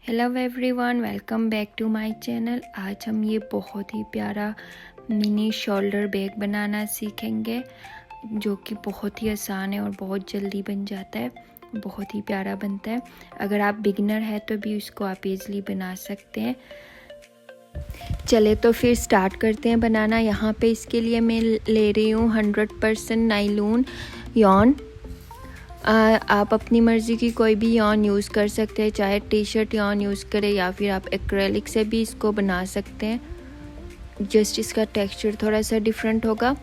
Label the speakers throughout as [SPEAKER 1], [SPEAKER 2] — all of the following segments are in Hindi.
[SPEAKER 1] Hello everyone, welcome back to my channel. आज हम ये बहुत ही प्यारा मिनी शोल्डर बैग बनाना सीखेंगे, जो कि बहुत ही आसान है और बहुत जल्दी बन जाता है। बहुत ही प्यारा बनता है। अगर आप बिगिनर है तो भी इसको आप इजली बना सकते हैं। चले तो फिर स्टार्ट करते हैं बनाना। यहाँ पे इसके लिए मैं ले रही हूँ 100% नायलॉन यॉन। आप अपनी मर्ज़ी की कोई भी यॉन यूज़ कर सकते हैं, चाहे टी शर्ट यॉन यूज़ करें या फिर आप एक्रेलिक से भी इसको बना सकते हैं। जस्ट इसका टेक्सचर थोड़ा सा डिफरेंट होगा।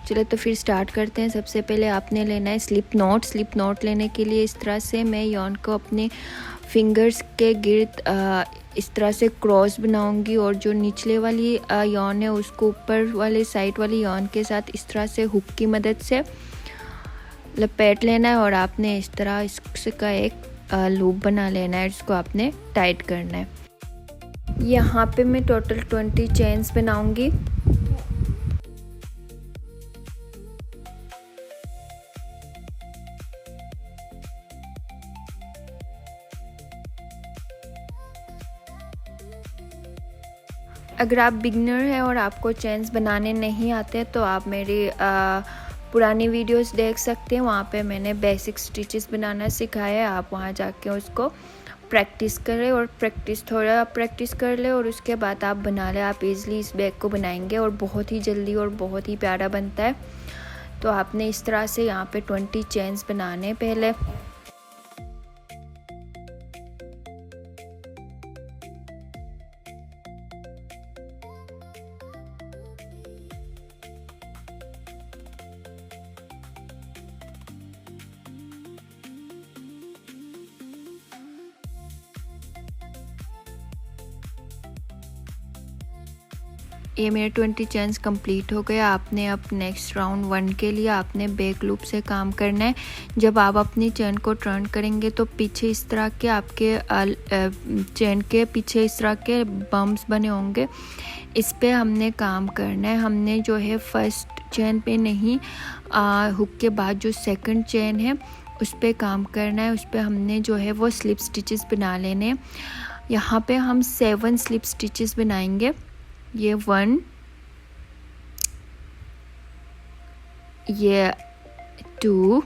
[SPEAKER 1] चलो तो फिर स्टार्ट करते हैं। सबसे पहले आपने लेना है स्लिप नॉट। स्लिप नॉट लेने के लिए इस तरह से मैं यॉन को अपने फिंगर्स के गिर्द इस तरह से क्रॉस बनाऊंगी और जो निचले वाली यॉन है उसको ऊपर वाले साइड वाली यॉन के साथ इस तरह से हुक की मदद से लपेट लेना है और आपने इस तरह इसका एक लूप बना लेना है। इसको आपने टाइट करना है। यहाँ पे मैं टोटल 20 चेन्स बनाऊंगी। अगर आप बिगिनर हैं और आपको चेन्स बनाने नहीं आते तो आप मेरी पुरानी वीडियोस देख सकते हैं। वहाँ पे मैंने बेसिक स्टिचेस बनाना सिखाया है। आप वहाँ जाके उसको प्रैक्टिस करें और थोड़ा प्रैक्टिस कर ले और उसके बाद आप बना ले। आप इजीली इस बैग को बनाएंगे और बहुत ही जल्दी और बहुत ही प्यारा बनता है। तो आपने इस तरह से यहाँ पे 20 चेन्स बनाने पहले। ये मेरे 20 चेन्स कंप्लीट हो गए। आपने अब नेक्स्ट राउंड 1 के लिए आपने बैक लूप से काम करना है। जब आप अपनी चेन को टर्न करेंगे तो पीछे इस तरह के आपके चेन के पीछे इस तरह के बम्प्स बने होंगे। इस पे हमने काम करना है। हमने जो है फर्स्ट चेन पे नहीं, हुक के बाद जो सेकंड चेन है उस पे काम करना है। उस पे हमने जो है वो स्लिप स्टिचेस बना लेने। यहाँ पे हम 7 स्लिप स्टिचेस बनाएंगे। ये 1, ये 2,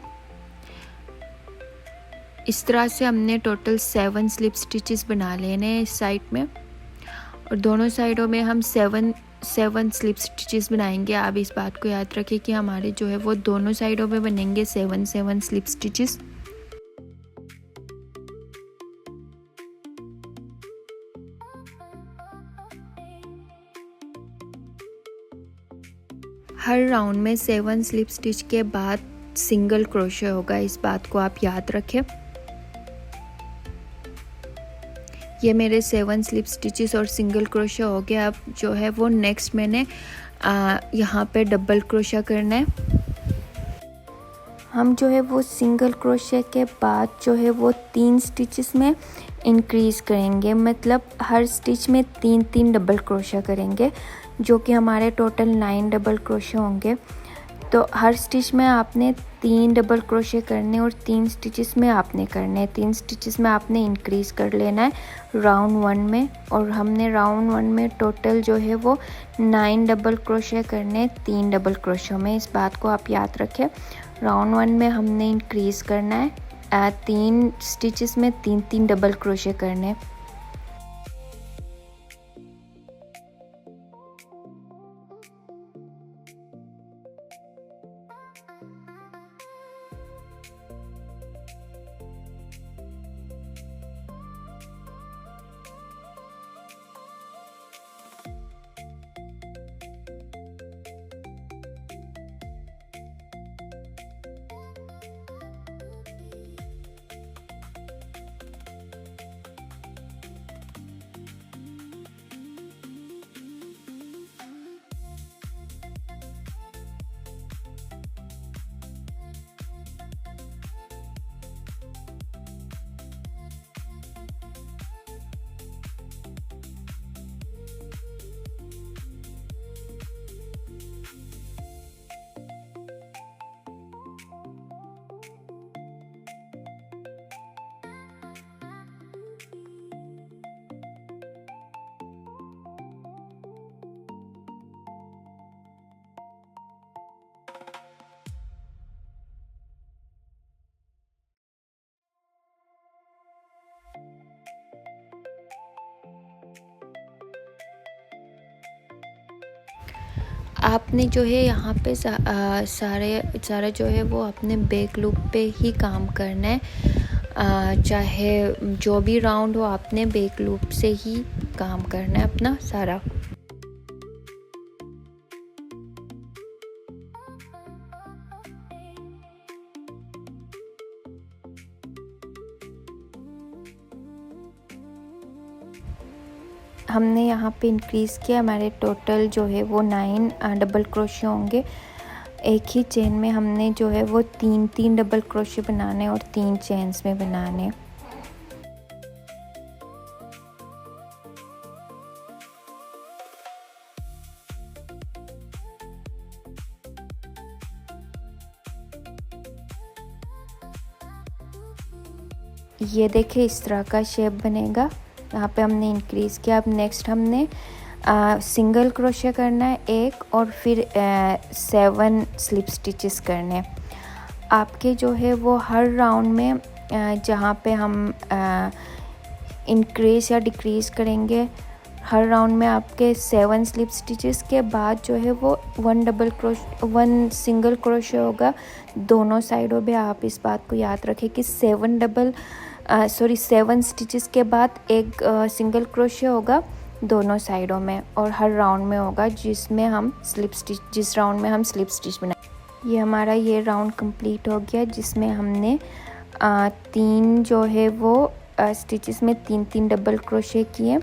[SPEAKER 1] इस तरह से हमने टोटल 7 स्लिप स्टिचेस बना लेने हैं इस साइड में, और दोनों साइडों में हम 7 स्लिप स्टिचेस बनाएंगे। आप इस बात को याद रखिए कि हमारे जो है वो दोनों साइडों में बनेंगे 7 स्लिप स्टिचेस। हर राउंड में 7 स्लिप स्टिच के बाद सिंगल क्रोशे होगा। इस बात को आप याद रखें। ये मेरे 7 स्लिप स्टिचेस और सिंगल क्रोशा हो गया। अब जो है वो नेक्स्ट मैंने यहाँ पे डबल क्रोशा करना है। हम जो है वो सिंगल क्रोशे के बाद जो है वो 3 स्टिचेस में इंक्रीज़ करेंगे, मतलब हर स्टिच में 3 डबल क्रोशा करेंगे, जो कि हमारे टोटल 9 डबल क्रोशे होंगे। तो हर स्टिच में आपने 3 डबल क्रोशे करने और 3 स्टिचेस में आपने करने 3 स्टिचेस में आपने इंक्रीज़ कर लेना है राउंड 1 में। और हमने राउंड 1 में टोटल जो है वो 9 डबल क्रोशे करने 3 डबल क्रोशों में। इस बात को आप याद रखें। राउंड 1 में हमने इंक्रीज़ करना है 3 स्टिचेस में 3 डबल क्रोशे करने। आपने जो है यहाँ पे सारा जो है वो अपने बैक लूप पे ही काम करना है। चाहे जो भी राउंड हो आपने बैक लूप से ही काम करना है अपना सारा। हमने यहाँ पे इंक्रीज़ किया, हमारे टोटल जो है वो 9 डबल क्रोशे होंगे। एक ही चेन में हमने जो है वो 3 डबल क्रोशे बनाने और 3 चेन्स में बनाने। ये देखिए इस तरह का शेप बनेगा। यहाँ पे हमने इंक्रीज़ किया। अब नेक्स्ट हमने सिंगल क्रोशे करना है एक, और फिर 7 स्लिप स्टिचेस करने हैं। आपके जो है वो हर राउंड में जहाँ पे हम इंक्रीज़ या डिक्रीज़ करेंगे, हर राउंड में आपके 7 स्लिप स्टिचेस के बाद जो है वो 1 सिंगल क्रोशे होगा दोनों साइडों पे। आप इस बात को याद रखें कि 7 स्टिचेस के बाद एक सिंगल क्रोशे होगा दोनों साइडों में, और हर राउंड में होगा जिस राउंड में हम स्लिप स्टिच बनाए। ये हमारा ये राउंड कंप्लीट हो गया, जिसमें हमने 3 जो है वो स्टिचेस में 3 डबल क्रोशे किए।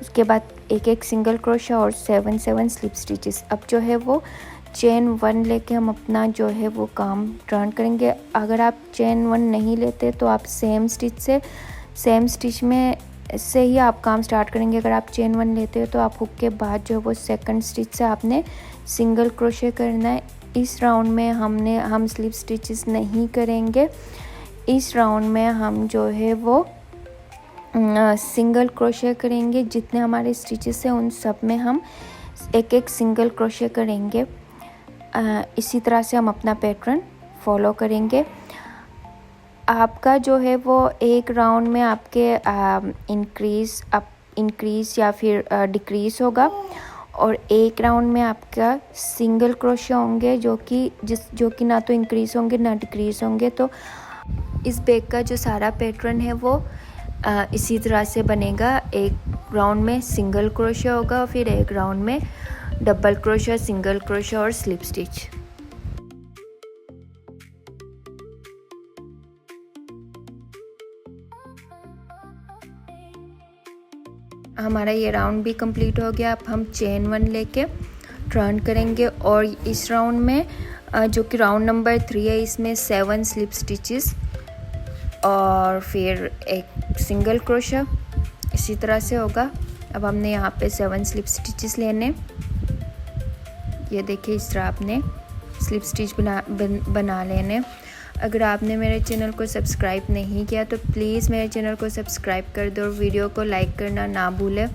[SPEAKER 1] उसके बाद एक सिंगल क्रोशा और 7 स्लिप स्टिचेस। अब जो है वो चेन 1 लेके हम अपना जो है वो काम टर्न करेंगे। अगर आप चेन 1 नहीं लेते तो आप सेम स्टिच में से ही आप काम स्टार्ट करेंगे। अगर आप चेन 1 लेते हो तो आप हुक के बाद जो है वो सेकंड स्टिच से आपने सिंगल क्रोशे करना है। इस राउंड में हम स्लिप स्टिचेस नहीं करेंगे। इस राउंड में हम जो है वो सिंगल क्रोशे करेंगे। जितने हमारे स्टिचेस हैं उन सब में हम एक सिंगल क्रोशे करेंगे। इसी तरह से हम अपना पैटर्न फॉलो करेंगे। आपका जो है वो एक राउंड में आपके इंक्रीज़ या फिर डिक्रीज़ होगा, और एक राउंड में आपका सिंगल क्रोशे होंगे जो कि ना तो इंक्रीज़ होंगे ना डिक्रीज़ होंगे। तो इस बैग का जो सारा पैटर्न है वो इसी तरह से बनेगा। एक राउंड में सिंगल क्रोशे होगा, फिर एक राउंड में डबल क्रोशे, सिंगल क्रोशे और स्लिप स्टिच। हमारा ये राउंड भी कंप्लीट हो गया। अब हम चेन 1 लेके टर्न करेंगे, और इस राउंड में जो कि राउंड नंबर 3 है, इसमें 7 स्लिप स्टिचेस और फिर एक सिंगल क्रोशा इसी तरह से होगा। अब हमने यहाँ पे 7 स्लिप स्टिचेस लेने। ये देखिए इस तरह आपने स्लिप स्टिच बना लेने। अगर आपने मेरे चैनल को सब्सक्राइब नहीं किया तो प्लीज़ मेरे चैनल को सब्सक्राइब कर दो और वीडियो को लाइक करना ना भूलें।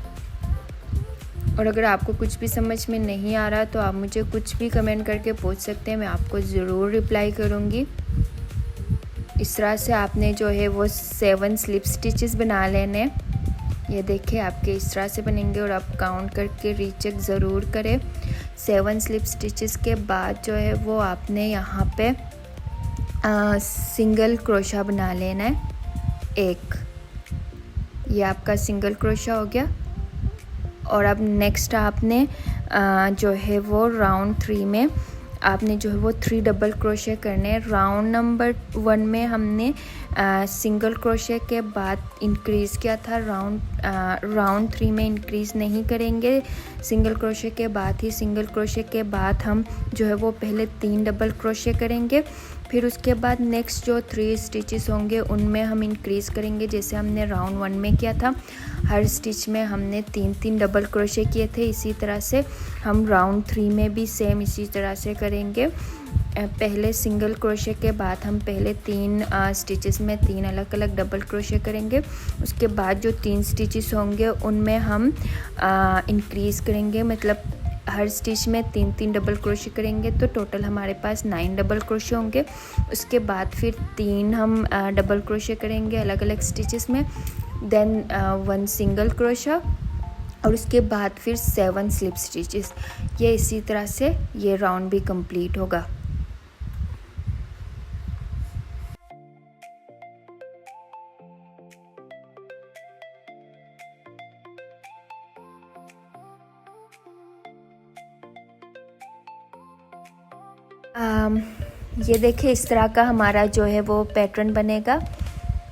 [SPEAKER 1] और अगर आपको कुछ भी समझ में नहीं आ रहा तो आप मुझे कुछ भी कमेंट करके पूछ सकते हैं, मैं आपको ज़रूर रिप्लाई करूँगी। इस तरह से आपने जो है वो 7 स्लिप स्टिचेस बना लेने। ये देखिए आपके इस तरह से बनेंगे, और आप काउंट करके रीचेक ज़रूर करें। 7 स्लिप स्टिचेस के बाद जो है वो आपने यहाँ पे सिंगल क्रोशा बना लेना है एक। ये आपका सिंगल क्रोशा हो गया। और अब नेक्स्ट आपने जो है वो राउंड 3 में आपने जो है वो 3 डबल क्रोशे करने। राउंड नंबर 1 में हमने सिंगल क्रोशे के बाद इंक्रीज़ किया था। राउंड 3 में इंक्रीज़ नहीं करेंगे, सिंगल क्रोशे के बाद ही। सिंगल क्रोशे के बाद हम जो है वो पहले 3 डबल क्रोशे करेंगे, फिर उसके बाद नेक्स्ट जो 3 स्टिचेस होंगे उनमें हम इंक्रीज़ करेंगे, जैसे हमने राउंड 1 में किया था। हर स्टिच में हमने 3 डबल क्रोशे किए थे। इसी तरह से हम राउंड 3 में भी सेम इसी तरह से करेंगे। पहले सिंगल क्रोशे के बाद हम पहले 3 स्टिचेस में 3 अलग अलग डबल क्रोशे करेंगे। उसके बाद जो 3 स्टिचेस होंगे उनमें हम इंक्रीज़ करेंगे, मतलब हर स्टिच में 3 डबल क्रोशे करेंगे, तो टोटल हमारे पास 9 डबल क्रोशे होंगे। उसके बाद फिर 3 हम डबल क्रोशे करेंगे अलग अलग स्टिचेस में, देन 1 सिंगल क्रोशा, और उसके बाद फिर 7 स्लिप स्टिचेस। ये इसी तरह से ये राउंड भी कंप्लीट होगा। ये देखिए इस तरह का हमारा जो है वो पैटर्न बनेगा।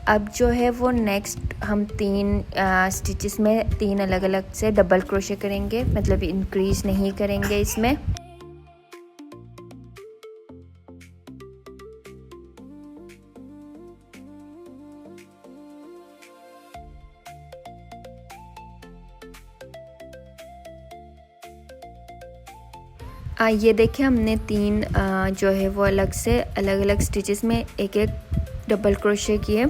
[SPEAKER 1] अब जो है वो नेक्स्ट हम 3 स्टिचेस में 3 अलग अलग से डबल क्रोशे करेंगे, मतलब इंक्रीज नहीं करेंगे इसमें। ये देखिए हमने 3 जो है वो अलग से अलग अलग स्टिचेस में एक एक डबल क्रोशे किए।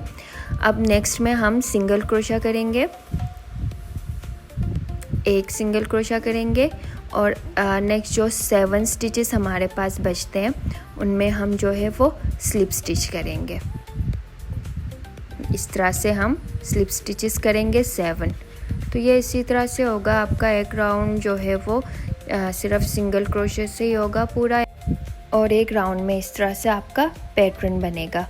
[SPEAKER 1] अब नेक्स्ट में हम सिंगल क्रोशा करेंगे, एक सिंगल क्रोशा करेंगे और नेक्स्ट जो 7 स्टिचेस हमारे पास बचते हैं उनमें हम जो है वो स्लिप स्टिच करेंगे। इस तरह से हम स्लिप स्टिचेस करेंगे 7। तो ये इसी तरह से होगा आपका एक राउंड जो है वो सिर्फ सिंगल क्रोशे से ही होगा पूरा, और एक राउंड में इस तरह से आपका पैटर्न बनेगा।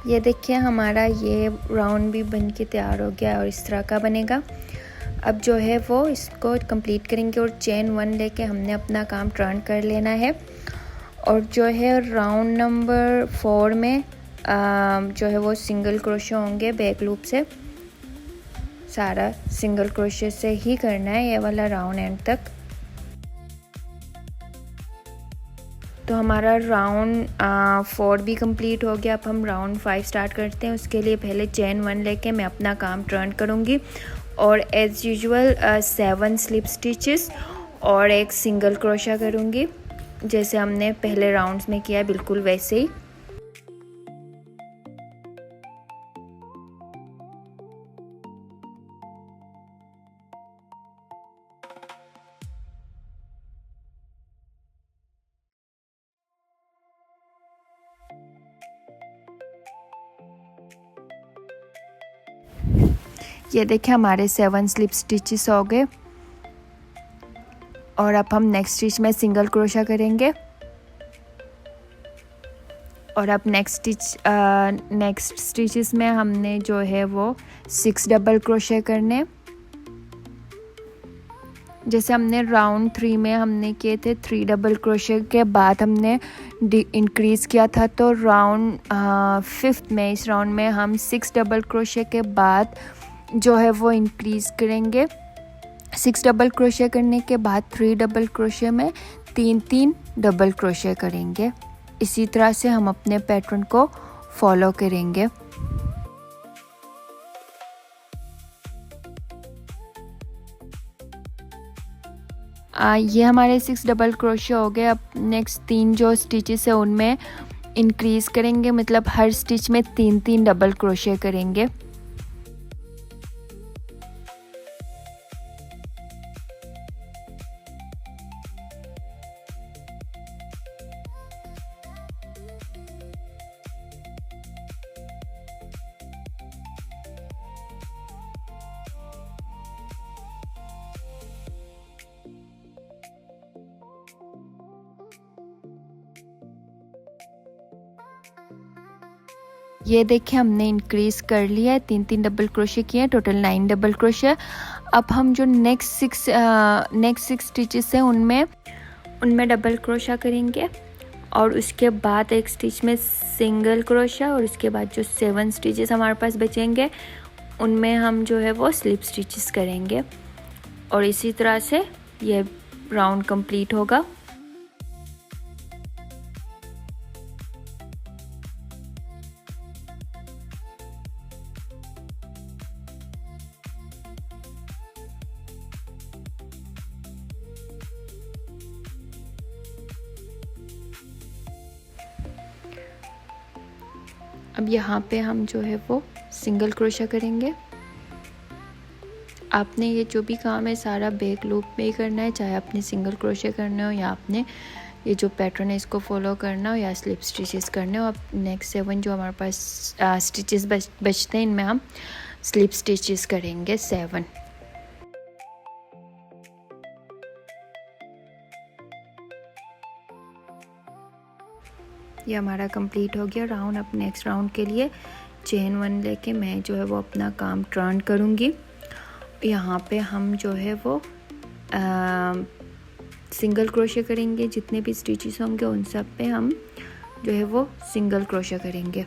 [SPEAKER 1] ये देखिए हमारा ये राउंड भी बन के तैयार हो गया और इस तरह का बनेगा। अब जो है वो इसको कंप्लीट करेंगे और चेन 1 लेके हमने अपना काम टर्न कर लेना है। और जो है राउंड नंबर 4 में जो है वो सिंगल क्रोशे होंगे बैक लूप से। सारा सिंगल क्रोशे से ही करना है ये वाला राउंड एंड तक। तो हमारा राउंड 4 भी कंप्लीट हो गया। अब हम राउंड 5 स्टार्ट करते हैं। उसके लिए पहले चेन 1 लेके मैं अपना काम टर्न करूँगी और एज़ यूजुअल 7 स्लिप स्टिचेस और एक सिंगल क्रोशा करूँगी, जैसे हमने पहले राउंड्स में किया बिल्कुल वैसे ही। ये देखिए हमारे 7 स्लिप स्टिचेस हो गए और अब हम नेक्स्ट स्टिच में सिंगल क्रोशा करेंगे। और अब नेक्स्ट स्टिचेस में हमने जो है वो 6 डबल क्रोशे करने। जैसे हमने राउंड 3 में हमने किए थे 3 डबल क्रोशे के बाद हमने इंक्रीज़ किया था, तो राउंड 5th में इस राउंड में हम 6 डबल क्रोशे के बाद जो है वो इंक्रीज़ करेंगे। 6 डबल क्रोशे करने के बाद 3 डबल क्रोशे में 3 डबल क्रोशे करेंगे। इसी तरह से हम अपने पैटर्न को फॉलो करेंगे। ये हमारे 6 डबल क्रोशे हो गए। अब नेक्स्ट 3 जो स्टिचेस है उनमें इंक्रीज़ करेंगे, मतलब हर स्टिच में 3 डबल क्रोशे करेंगे। ये देखिए हमने इंक्रीज़ कर लिया है, 3 डबल क्रोशे किए हैं, टोटल 9 डबल क्रोशे। अब हम जो नेक्स्ट 6 स्टिचेस हैं उनमें डबल क्रोशा करेंगे और उसके बाद एक स्टिच में सिंगल क्रोशा, और उसके बाद जो 7 स्टिचेस हमारे पास बचेंगे उनमें हम जो है वो स्लिप स्टिचेस करेंगे और इसी तरह से ये राउंड कंप्लीट होगा। अब यहाँ पे हम जो है वो सिंगल क्रोशा करेंगे। आपने ये जो भी काम है सारा बैक लूप में ही करना है, चाहे आपने सिंगल क्रोशे करने हो या आपने ये जो पैटर्न है इसको फॉलो करना हो या स्लिप स्टिचेस करने हो। अब नेक्स्ट 7 जो हमारे पास स्टिचेस बचते हैं इनमें हम स्लिप स्टिचेस करेंगे 7। ये हमारा कंप्लीट हो गया राउंड। अब नेक्स्ट राउंड के लिए चेन 1 लेके मैं जो है वो अपना काम टर्न करूँगी। यहाँ पे हम जो है वो सिंगल क्रोशे करेंगे, जितने भी स्टिचेस होंगे उन सब पे हम जो है वो सिंगल क्रोशे करेंगे।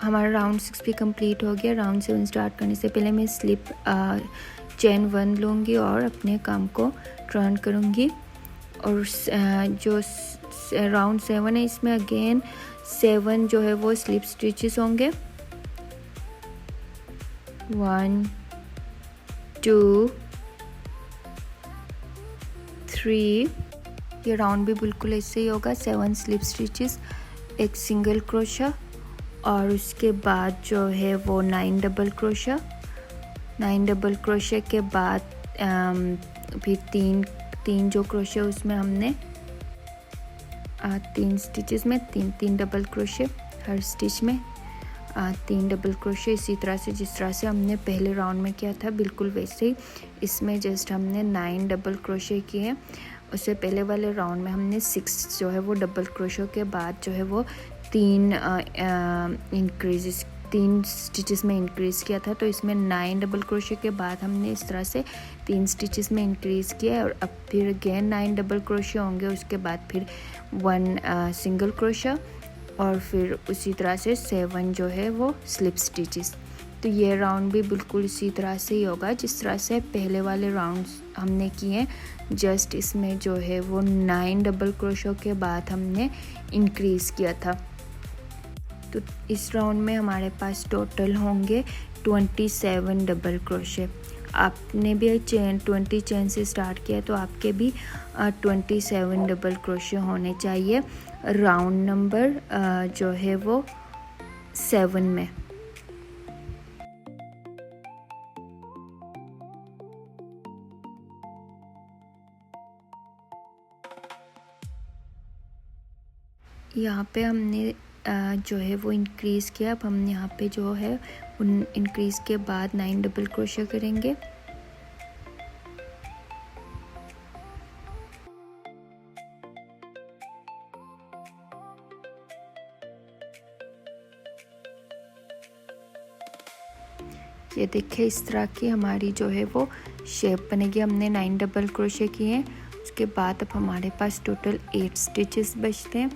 [SPEAKER 1] हमारा राउंड 6 भी कंप्लीट हो गया। राउंड 7 स्टार्ट करने से पहले मैं स्लिप चेन 1 लूँगी और अपने काम को टर्न करूँगी। और जो राउंड 7 है इसमें अगेन 7 जो है वो स्लिप स्टिचेस होंगे। 1 2 3। ये राउंड भी बिल्कुल ऐसे ही होगा, 7 स्लिप स्टिचेस, एक सिंगल क्रोशा और उसके बाद जो है वो 9 डबल क्रोशा। 9 डबल क्रोशे के बाद फिर तीन जो क्रोशे उसमें हमने 3 स्टिचेस में 3 डबल क्रोशे, हर स्टिच में 3 डबल क्रोशे। इसी तरह से जिस तरह से हमने पहले राउंड में किया था बिल्कुल वैसे ही इसमें जस्ट हमने 9 डबल क्रोशे किए। उससे पहले वाले राउंड में हमने 6 जो है वो डबल क्रोशे के बाद जो है वो 3 स्टिचेस में इंक्रीज़ किया था। तो इसमें 9 डबल क्रोशे के बाद हमने इस तरह से 3 स्टिचेस में इंक्रीज़ किया है और अब फिर अगेन 9 डबल क्रोशे होंगे, उसके बाद फिर 1 सिंगल क्रोशा और फिर उसी तरह से 7 जो है वो स्लिप स्टिचेस। तो ये राउंड भी बिल्कुल इसी तरह से ही होगा जिस तरह से पहले वाले राउंड्स हमने किए, जस्ट इसमें जो है वो 9 डबल क्रोशों के बाद हमने इंक्रीज़ किया था। तो इस राउंड में हमारे पास टोटल होंगे 27 डबल क्रोशे। आपने भी 20 चेन से स्टार्ट किया तो आपके भी 27 डबल क्रोशे होने चाहिए राउंड नंबर जो है वो 7 में। यहाँ पे हमने जो है वो इंक्रीज़ किया। अब हम यहाँ पे जो है उन इंक्रीज़ के बाद 9 डबल क्रोशे करेंगे। ये देखिए इस तरह की हमारी जो है वो शेप बनेगी। हमने 9 डबल क्रोशे किए हैं, उसके बाद अब हमारे पास टोटल 8 स्टिचेस बचते हैं।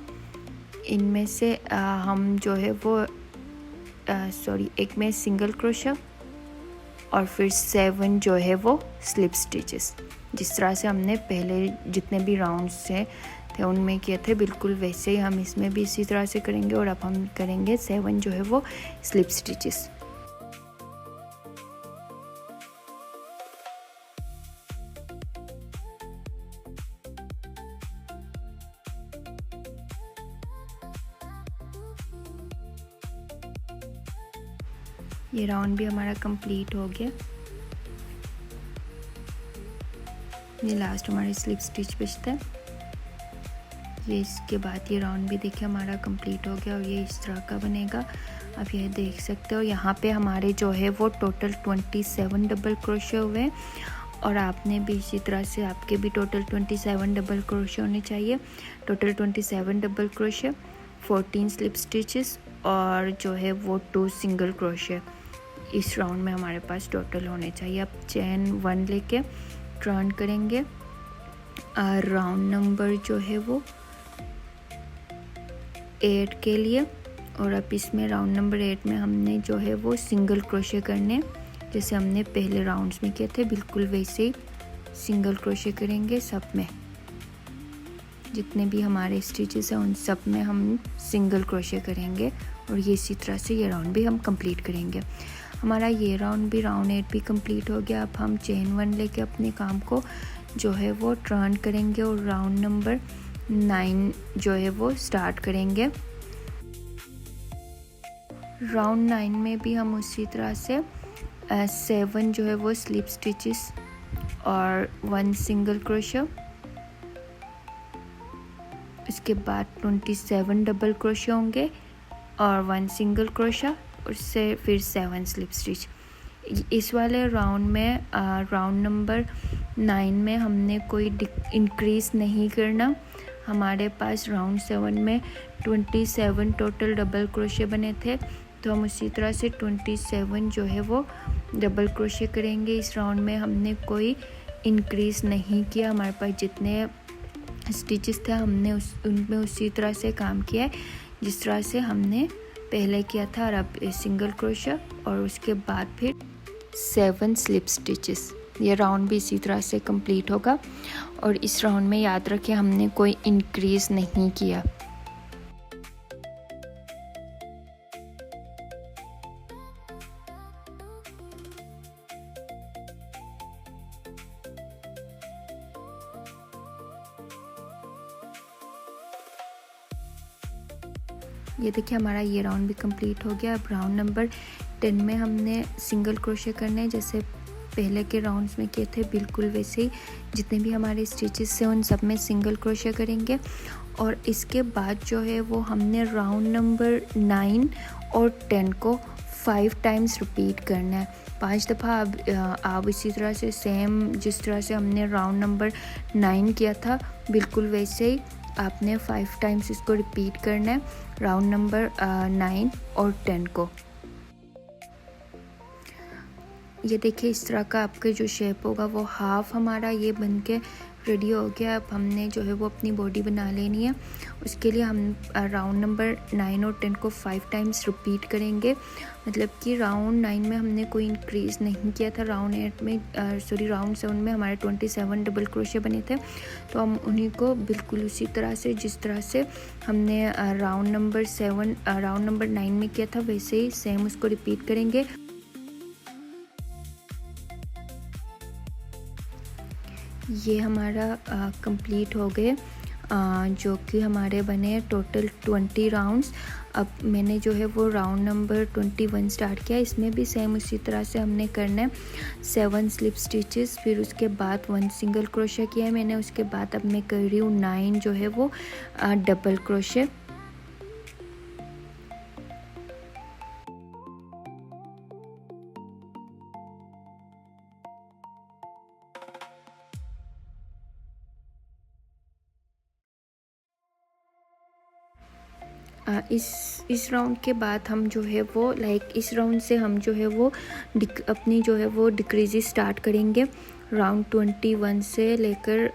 [SPEAKER 1] इनमें से हम जो है वो एक में सिंगल क्रोशा और फिर 7 जो है वो स्लिप स्टिचेस। जिस तरह से हमने पहले जितने भी राउंड्स थे उनमें किए थे बिल्कुल वैसे ही हम इसमें भी इसी तरह से करेंगे और अब हम करेंगे 7 जो है वो स्लिप स्टिचेस। ये राउंड भी हमारा कंप्लीट हो गया। ये लास्ट हमारे स्लिप स्टिच बचता है। ये इसके बाद ये राउंड भी देखिए हमारा कंप्लीट हो गया और ये इस तरह का बनेगा। आप ये देख सकते हो यहाँ पे हमारे जो है वो टोटल 27 डबल क्रोशे हुए और आपने भी इसी तरह से आपके भी टोटल 27 डबल क्रोशे होने चाहिए। Total 27 double crochet, 14 slip stitches और जो है वो 2 सिंगल क्रोशे इस राउंड में हमारे पास टोटल होने चाहिए। अब चेन 1 लेके टर्न करेंगे। राउंड नंबर जो है वो 8 के लिए और अब इसमें राउंड नंबर 8 में हमने जो है वो सिंगल क्रोशे करने, जैसे हमने पहले राउंड्स में किए थे बिल्कुल वैसे ही सिंगल क्रोशे करेंगे। सब में जितने भी हमारे स्टिचेस हैं उन सब में हम सिंगल क्रोशे करेंगे और ये इसी तरह से ये राउंड भी हम कंप्लीट करेंगे। हमारा ये राउंड भी, राउंड 8 भी कंप्लीट हो गया। अब हम चेन 1 लेके अपने काम को जो है वो टर्न करेंगे और राउंड नंबर 9 जो है वो स्टार्ट करेंगे। राउंड 9 में भी हम उसी तरह से 7 जो है वो स्लिप स्टिचेस और 1 सिंगल क्रोशा, इसके बाद 27 डबल क्रोशा होंगे और 1 सिंगल क्रोशा, उससे फिर 7 स्लिप स्टिच। इस वाले राउंड में राउंड नंबर 9 में हमने कोई इंक्रीज़ नहीं करना। हमारे पास राउंड 7 में 27 टोटल डबल क्रोशे बने थे, तो हम उसी तरह से 27 जो है वो डबल क्रोशे करेंगे। इस राउंड में हमने कोई इंक्रीज़ नहीं किया। हमारे पास जितने स्टिचेस थे हमने उनमें उसी तरह से काम किया है जिस तरह से हमने पहले किया था। और अब सिंगल क्रोशा और उसके बाद फिर 7 स्लिप स्टिचेस। ये राउंड भी इसी तरह से कंप्लीट होगा। और इस राउंड में याद रखें हमने कोई इंक्रीज़ नहीं किया। ये देखिए हमारा ये राउंड भी कंप्लीट हो गया। अब राउंड नंबर 10 में हमने सिंगल क्रोशे करने हैं, जैसे पहले के राउंड्स में किए थे बिल्कुल वैसे ही। जितने भी हमारे स्टिचेस हैं उन सब में सिंगल क्रोशे करेंगे। और इसके बाद जो है वो हमने राउंड नंबर 9 और 10 को 5 टाइम्स रिपीट करना है, 5 दफ़ा। आप इसी तरह से सेम जिस तरह से हमने राउंड नंबर 9 किया था बिल्कुल वैसे ही आपने 5 टाइम्स इसको रिपीट करना है, राउंड नंबर 9 और 10 को। ये देखिए इस तरह का आपके जो शेप होगा वो हाफ हमारा ये बन के रेडी हो गया। अब हमने जो है वो अपनी बॉडी बना लेनी है। उसके लिए हम राउंड नंबर 9 और 10 को 5 टाइम्स रिपीट करेंगे। मतलब कि राउंड 9 में हमने कोई इंक्रीज़ नहीं किया था। राउंड 8 में राउंड 7 में हमारे 27 डबल क्रोशे बने थे, तो हम उन्हीं को बिल्कुल उसी तरह से जिस तरह से हमने राउंड नंबर 9 में किया था वैसे ही सेम उसको रिपीट करेंगे। ये हमारा कंप्लीट हो गए, जो कि हमारे बने टोटल 20 राउंड्स। अब मैंने जो है वो राउंड नंबर 21 स्टार्ट किया। इसमें भी सेम उसी तरह से हमने करना है 7 स्लिप स्टिचेस, फिर उसके बाद 1 सिंगल क्रोशे किया है मैंने। उसके बाद अब मैं कर रही हूँ 9 जो है वो डबल क्रोशे। इस राउंड के बाद हम जो है वो इस राउंड से हम जो है वो अपनी जो है वो डिक्रीजेस स्टार्ट करेंगे। राउंड 21 से लेकर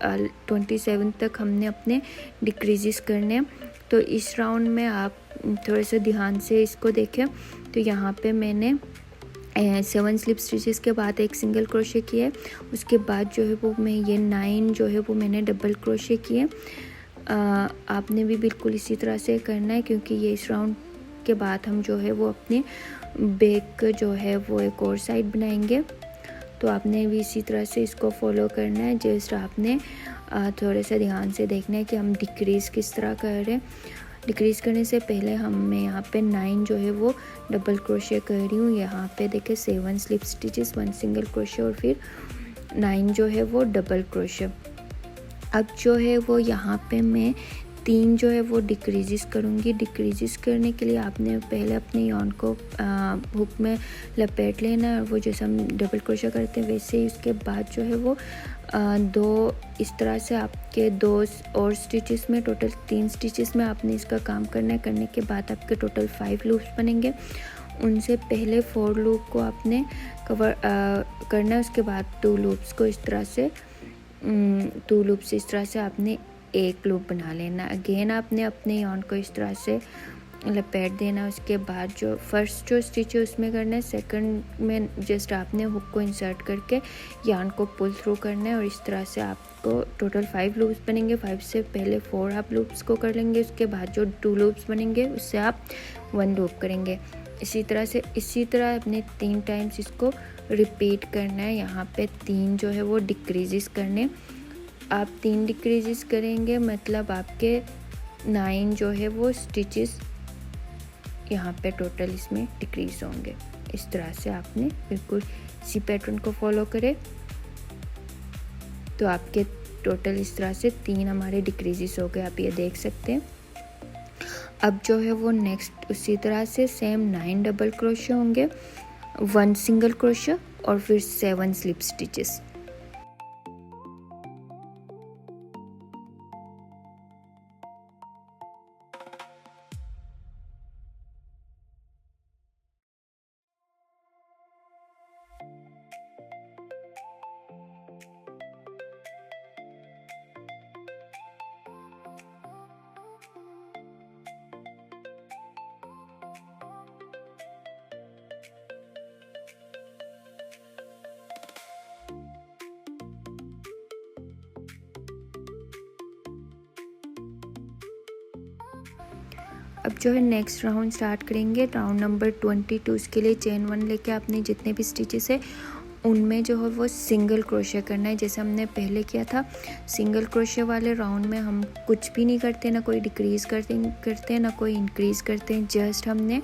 [SPEAKER 1] 27 तक हमने अपने डिक्रीजेस करने। तो इस राउंड में आप थोड़े से ध्यान से इसको देखें, तो यहाँ पे मैंने 7 स्लिप स्टिचेस के बाद 1 सिंगल क्रोशे किए। उसके बाद जो है वो मैं ये 9 जो है वो मैंने डबल क्रोशे किए। आपने भी बिल्कुल इसी तरह से करना है, क्योंकि ये इस राउंड के बाद हम जो है वो अपने बैक जो है वो एक और साइड बनाएंगे। तो आपने भी इसी तरह से इसको फॉलो करना है। जस्ट आपने थोड़े से ध्यान से देखना है कि हम डिक्रीज़ किस तरह कर रहे हैं। डिक्रीज़ करने से पहले मैं यहाँ पे 9 जो है वो डबल क्रोशे कर रही हूँ। यहाँ पे देखिए 7 स्लिप स्टिचेस, 1 सिंगल क्रोशे और फिर 9 जो है वो डबल क्रोशे। अब जो है वो यहाँ पे मैं 3 जो है वो डिक्रीजेस करूँगी। डिक्रीजेस करने के लिए आपने पहले अपने यार्न को हुक में लपेट लेना है, और वो जैसे हम डबल क्रोशा करते हैं वैसे ही। उसके बाद जो है वो 2 इस तरह से आपके 2 और स्टिचेस में, टोटल 3 स्टिचेस में आपने इसका काम करना है। करने के बाद आपके टोटल 5 लूप्स बनेंगे। उनसे पहले 4 लूप को आपने कवर करना है। उसके बाद 2 लूप्स को इस तरह से 2 लूप्स इस तरह से आपने एक लूप बना लेना। अगेन आपने अपने यार्न को इस तरह से लपेट देना। उसके बाद जो फर्स्ट जो स्टिच है उसमें करना है, सेकंड में जस्ट आपने हुक को इंसर्ट करके यार्न को पुल थ्रू करना है। और इस तरह से आपको टोटल 5 लूप्स बनेंगे। 5 से पहले 4 आप लूप्स को कर लेंगे। उसके बाद जो 2 लूप्स बनेंगे उससे आप 1 लूप करेंगे। इसी तरह अपने 3 टाइम्स इसको रिपीट करना है। यहाँ पे 3 जो है वो डिक्रीजेस करने। आप 3 डिक्रीजेस करेंगे मतलब आपके 9 जो है वो स्टिचेस यहाँ पे टोटल इसमें डिक्रीज होंगे। इस तरह से आपने बिल्कुल इसी पैटर्न को फॉलो करें तो आपके टोटल इस तरह से 3 हमारे डिक्रीजेस हो गए, आप ये देख सकते हैं। अब जो है वो नेक्स्ट उसी तरह से सेम 9 डबल क्रोशे होंगे, 1 सिंगल क्रोशे और फिर 7 स्लिप स्टिचेस। अब जो है नेक्स्ट राउंड स्टार्ट करेंगे, राउंड नंबर 22। के लिए चेन 1 लेके आपने जितने भी स्टिचेस है उनमें जो है वो सिंगल क्रोशे करना है, जैसे हमने पहले किया था। सिंगल क्रोशे वाले राउंड में हम कुछ भी नहीं करते, ना कोई डिक्रीज़ करते हैं ना कोई इंक्रीज़ करते हैं, जस्ट हमने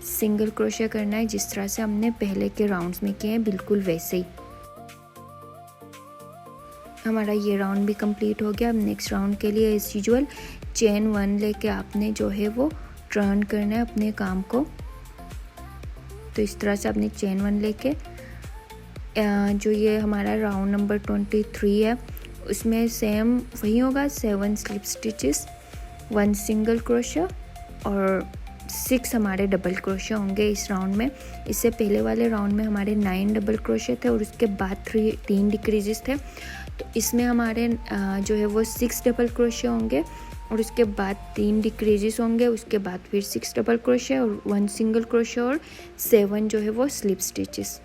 [SPEAKER 1] सिंगल क्रोशे करना है जिस तरह से हमने पहले के राउंड्स में किए हैं, बिल्कुल वैसे ही। हमारा ये राउंड भी कंप्लीट हो गया। अब नेक्स्ट राउंड के लिए एज यूजुअल चेन 1 लेके आपने जो है वो टर्न करना है अपने काम को। तो इस तरह से आपने चेन 1 लेके जो ये हमारा राउंड नंबर 23 है उसमें सेम वही होगा, 7 स्लिप स्टिचेस, 1 सिंगल क्रोशा और 6 हमारे डबल क्रोशे होंगे इस राउंड में। इससे पहले वाले राउंड में हमारे 9 डबल क्रोशे थे और उसके बाद 3 डिक्रीजेस थे। तो इसमें हमारे जो है वो 6 डबल क्रोशे होंगे और उसके बाद 3 डिक्रीजेस होंगे, उसके बाद फिर 6 डबल क्रोशे और 1 सिंगल क्रोशे और 7 जो है वो स्लिप स्टिचेस।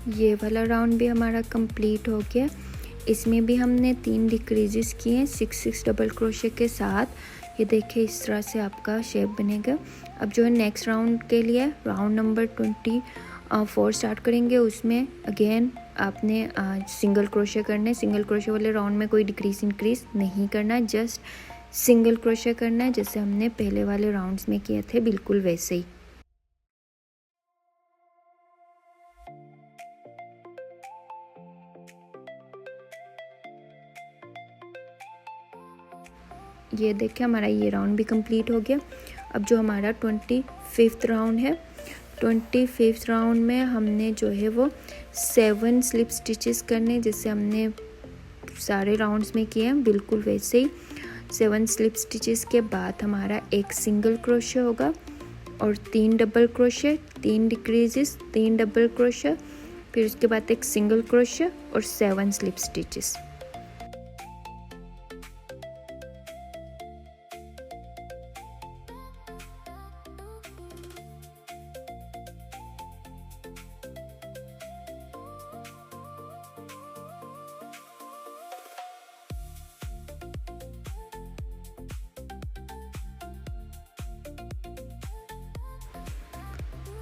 [SPEAKER 1] ये वाला राउंड भी हमारा कंप्लीट हो गया। इसमें भी हमने 3 डिक्रीजेस किए 6 डबल क्रोशे के साथ। ये देखिए इस तरह से आपका शेप बनेगा। अब जो है नेक्स्ट राउंड के लिए राउंड नंबर 24 स्टार्ट करेंगे। उसमें अगेन आपने सिंगल क्रोशे करने। सिंगल क्रोशे वाले राउंड में कोई डिक्रीज इंक्रीज नहीं करना है, जस्ट सिंगल क्रोशे करना है, जैसे हमने पहले वाले राउंड्स में किए थे बिल्कुल वैसे ही। ये देखिए हमारा ये राउंड भी कंप्लीट हो गया। अब जो हमारा 25th राउंड है, 25th राउंड में हमने जो है वो 7 स्लिप स्टिचेस करने, जैसे हमने सारे राउंड्स में किए हैं बिल्कुल वैसे ही। 7 स्लिप स्टिचेस के बाद हमारा एक सिंगल क्रोशे होगा और 3 double crochet, 3 decreases, 3 double crochet, फिर उसके बाद एक सिंगल क्रोशे और 7 स्लिप स्टिचेस।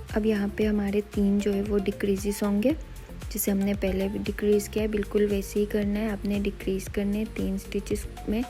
[SPEAKER 1] अब यहाँ पे हमारे 3 जो है वो डिक्रीजेस होंगे, जैसे हमने पहले भी डिक्रीज़ किया है बिल्कुल वैसे ही करना है। आपने डिक्रीज़ करने 3 स्टिचेस में।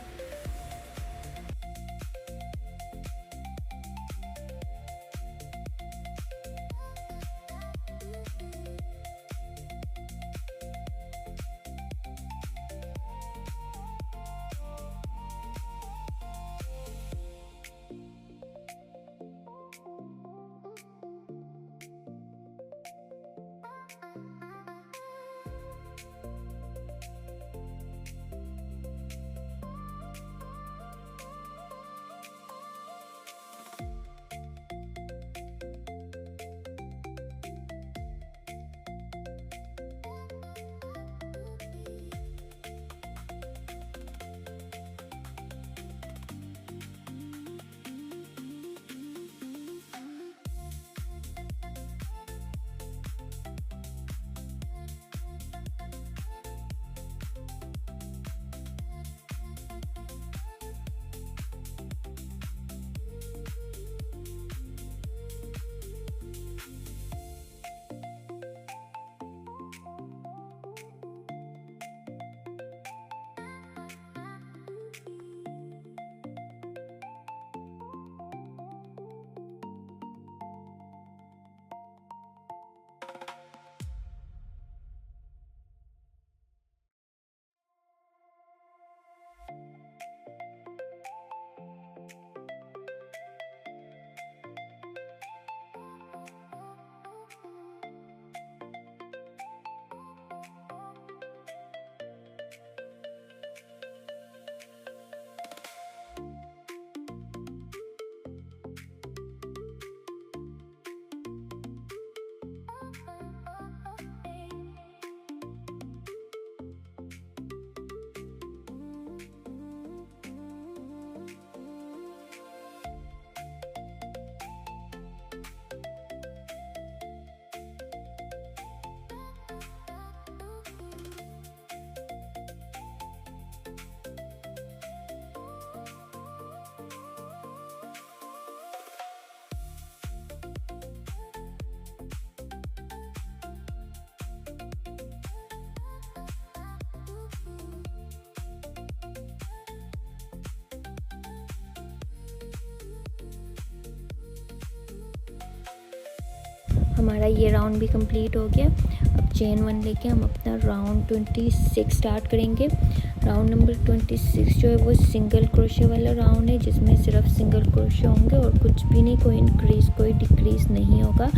[SPEAKER 1] हमारा ये राउंड भी कंप्लीट हो गया। अब चेन 1 लेके हम अपना राउंड 26 स्टार्ट करेंगे। राउंड नंबर 26 जो है वो सिंगल क्रोशे वाला राउंड है, जिसमें सिर्फ सिंगल क्रोशे होंगे और कुछ भी नहीं, कोई इंक्रीज़ कोई डिक्रीज़ नहीं होगा।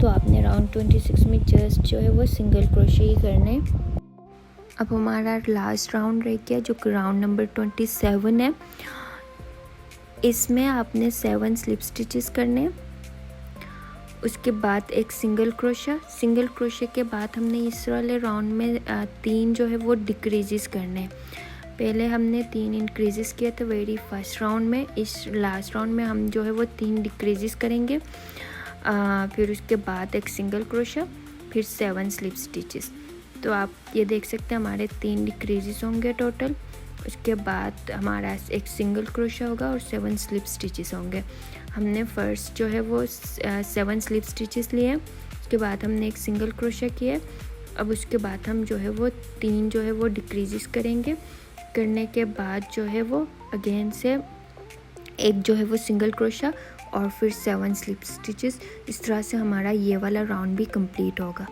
[SPEAKER 1] तो आपने राउंड 26 में जस्ट जो है वो सिंगल क्रोशे ही करने। अब हमारा लास्ट राउंड रह गया जो कि राउंड नंबर 27 है। इसमें आपने 7 स्लिप स्टिचेस करने, उसके बाद एक सिंगल क्रोशा। सिंगल क्रोशे के बाद हमने इस वाले राउंड में 3 जो है वो डिक्रीजेस करने। पहले हमने 3 इंक्रीजेस किए थे वेरी फर्स्ट राउंड में। इस लास्ट राउंड में हम जो है वो 3 डिक्रीजेस करेंगे। फिर उसके बाद एक सिंगल क्रोशा, फिर 7 स्लिप स्टिचेस। तो आप ये देख सकते हैं हमारे 3 डिक्रीजेस होंगे टोटल। उसके बाद हमारा एक सिंगल क्रोशा होगा और 7 स्लिप स्टिचेस होंगे। हमने फर्स्ट जो है वो 7 स्लिप स्टिचेस लिए, उसके बाद हमने एक सिंगल क्रोशा किया। अब उसके बाद हम जो है वो 3 जो है वो डिक्रीजेस करेंगे। करने के बाद जो है वो अगेन से एक जो है वो सिंगल क्रोशा और फिर 7 स्लिप स्टिचेस। इस तरह से हमारा ये वाला राउंड भी कंप्लीट होगा।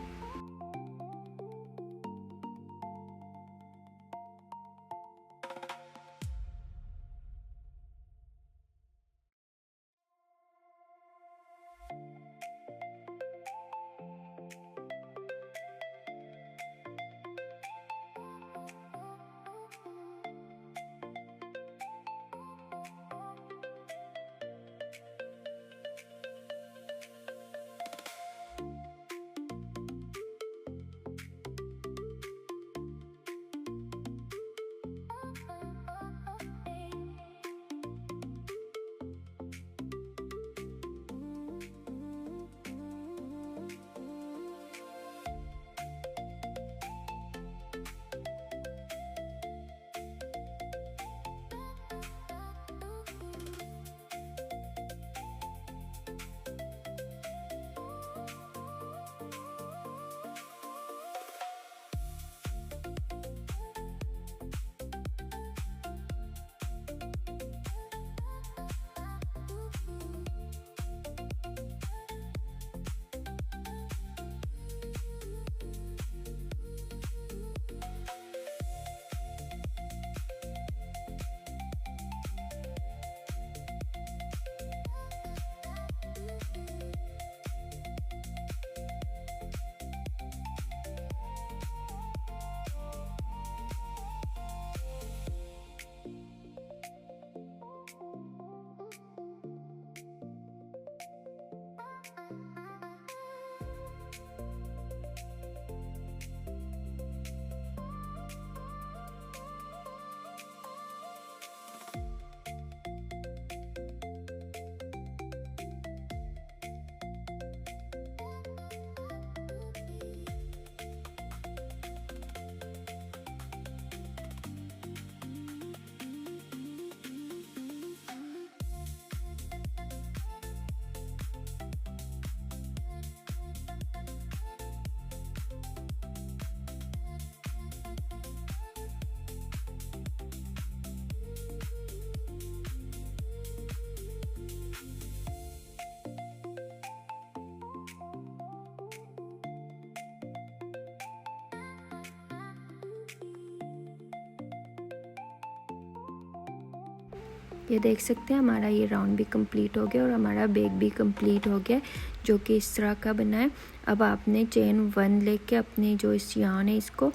[SPEAKER 1] ये देख सकते हैं हमारा ये राउंड भी कंप्लीट हो गया और हमारा बैग भी कंप्लीट हो गया, जो कि इस तरह का बना है। अब आपने चेन 1 लेके अपने जो इस यार्न है इसको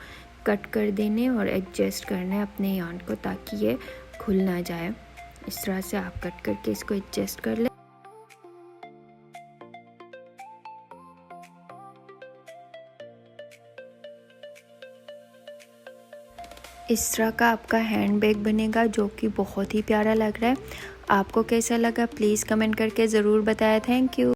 [SPEAKER 1] कट कर देने और एडजस्ट करना है अपने यार्न को, ताकि ये खुल ना जाए। इस तरह से आप कट करके इसको एडजस्ट कर लें। इस तरह का आपका हैंड बैग बनेगा, जो कि बहुत ही प्यारा लग रहा है। आपको कैसा लगा प्लीज़ कमेंट करके ज़रूर बताएं। Thank you.